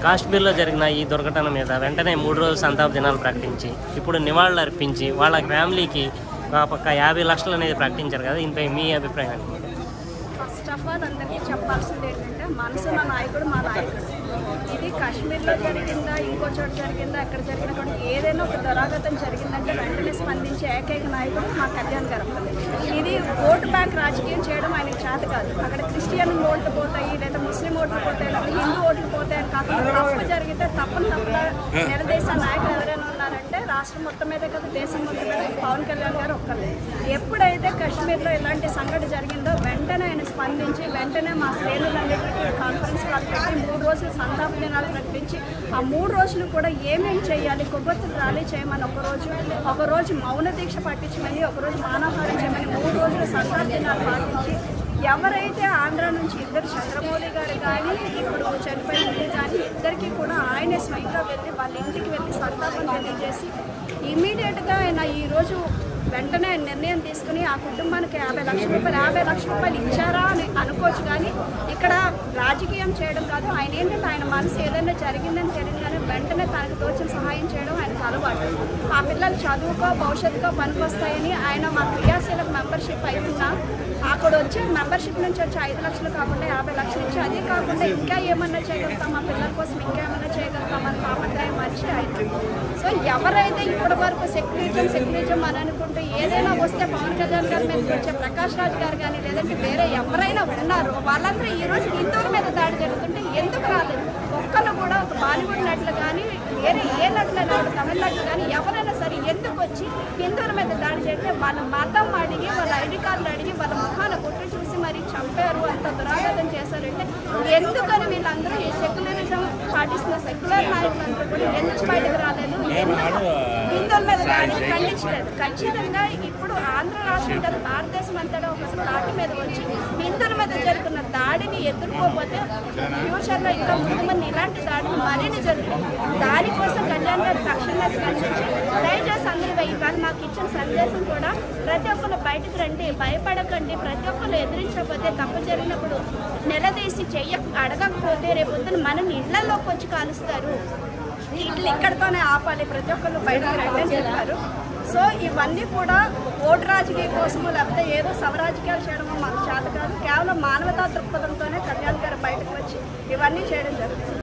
కాశ్మీర్లో జరిగిన ఈ దుర్ఘటన మీద వెంటనే 3 రోజుల సంతాప దినాలు ప్రకటించి ఇప్పుడు నివాళులు అర్పించి వాళ్ళ ఫ్యామిలీకి ఒక 50 లక్షలు అనేది ప్రకటించారు కదా, దీనిపై మీ అభిప్రాయం? ఫస్ట్ ఆఫ్ ఆల్ అందరికీ చెప్పాల్సింది ఏంటంటే మనసున్న నాయకుడు మా నాయకుడు. ఇది కాశ్మీర్లో జరిగిందా, ఇంకో చోట జరిగిందా, ఎక్కడ జరిగినా కూడా ఏదైనా ఒక దురాగతం జరిగిందంటే వెంటనే స్పందించే ఏకైక నాయకుడు మా కళ్యాణ్ గారు. ఇది ఓటు బ్యాంక్ రాజకీయం చేయడం ఆయనకు చేత కాదు. అక్కడ క్రిస్టియన్ ఓట్లు పోతాయి, లేదా ముస్లిం ఓట్లు పోతాయి, లేదా హిందూ ఓట్లు పోతాయి అని కాకుండా తప్పు జరిగితే తప్పని తప్పుగా నిలదీసే నాయకులు ఎవరైనా ఉన్నారంటే రాష్ట్రం మొత్తం మీదే కదా, దేశం మొత్తం మీద పవన్ కళ్యాణ్ గారు ఒక్కరే. ఎప్పుడైతే కాశ్మీర్లో ఇలాంటి సంఘటన జరిగిందో వెంటనే ఆయన స్పందించి వెంటనే మా శ్రేణులన్నింటినీ కాన్ఫరెన్స్ పెట్టి 3 రోజులు సంతాప దినాలు ప్రకటించి ఆ 3 రోజులు కూడా ఏమేమి చేయాలి, కొవ్వొత్తులు ర్యాలీ చేయమని ఒకరోజు మౌన దీక్ష పట్టించమని, ఒకరోజు మానవహారం చేయమని 3 రోజులు సంతాప దినాలు పాటించి ఎవరైతే ఆంధ్ర నుంచి ఇద్దరు చంద్రమౌళి గారు కానీ ఇప్పుడు చనిపోయింది కానీ ఇద్దరికి కూడా ఆయనే స్వయంగా వెళ్ళి వాళ్ళ ఇంటికి వెళ్ళి సంతాపం తెలియజేసి ఇమీడియట్గా ఆయన ఈరోజు వెంటనే నిర్ణయం తీసుకుని ఆ కుటుంబానికి 50 లక్షల రూపాయలు ఇచ్చారా అని అనుకోవచ్చు. కానీ ఇక్కడ రాజకీయం చేయడం కాదు. ఆయన ఏంటంటే ఆయన మనసు ఏదైనా జరిగిందని తెలియగానే వెంటనే తనకు తోచిన సహాయం చేయడం ఆయనకు అలవాటు. ఆ పిల్లలు చదువుకో భవిష్యత్తుకో పనికొస్తాయని ఆయన మా క్రియాశీలక మెంబర్షిప్ అయినా అక్కడ వచ్చే మెంబర్షిప్ నుంచి వచ్చి 5 లక్షలు కాకుండా 50 లక్షలు ఇచ్చి అదే కాకుండా ఇంకా ఏమన్నా చేయగలుగుతాం, మా పిల్లల కోసం ఇంకా ఏమన్నా చేయగలుగుతాం అని పాపత్రయం మర్చి ఆయన. సో ఎవరైతే ఇప్పటి వరకు సెక్యులరిజం అని అనుకుంటే ఏదైనా వస్తే పవన్ కళ్యాణ్ గారి మీద వచ్చే ప్రకాష్ రాజ్ గారు కానీ లేదంటే వేరే ఎవరైనా ఉన్నారో వాళ్ళందరూ ఈరోజు హిందువుల మీద దాడి జరుగుతుంటే ఎందుకు రాలేదు? ఒక్కరు కూడా ఒక బాలీవుడ్ నటులు కానీ వేరే ఏ నటులు రాడు, తమిళ నటులు కానీ ఎవరైనా సరే ఎందుకు వచ్చి హిందువుల మీద దాడి చేస్తే వాళ్ళ మతం అడిగి వాళ్ళ ఐడి కార్డులు అడిగి వాళ్ళ మొహాల కొట్టి చూసి మరి చంపారు, అంత దురాఘాతం చేశారంటే ఎందుకని వీళ్ళందరూ ఈ సెక్యులరిజం పాటిస్తున్న సెక్యులర్ నాయకులందరూ కూడా ఎందుకు బయటకు రాలేదు? హిందువుల మీద దాడి ఖండించలేదు. ఖచ్చితంగా ఇప్పుడు ఆంధ్ర రాష్ట్రం కదా భారతదేశం అంతటా ఒక పార్టీ మీద వచ్చి హిందువుల మీద జరుగుతున్న దాడిని ఎదుర్కోకపోతే ఫ్యూచర్లో ఇంకా ముందు ఇలాంటి దాడిని మరిన్ని జరుగుతుంది. దానికోసం కళ్యాణ్ గారు తక్షణమే స్పందించి దయచేసి అందరూ ఇవాళ మాకు ఇచ్చిన సందేశం కూడా ప్రతి ఒక్కరు బయటకు రండి, భయపడకండి, ప్రతి ఒక్కరు ఎదిరించకపోతే తప్పు జరిగినప్పుడు నిలదీసి అడగకపోతే రేపొద్దున మనల్ని ఇళ్లలోకి వచ్చి కాలుస్తారు, ఇట్లు ఇక్కడితోనే ఆపాలి, ప్రతి ఒక్కరు బయటకు రండి అని చెప్పారు. సో ఇవన్నీ కూడా ఓటు రాజకీయం కోసము లేకపోతే ఏదో సవరాజకీయాలు చేయడమో మాకు చేత కాదు. కేవలం మానవతా దృక్పథంతోనే కళ్యాణ్ గారు బయటకు వచ్చి ఇవన్నీ చేయడం జరుగుతుంది.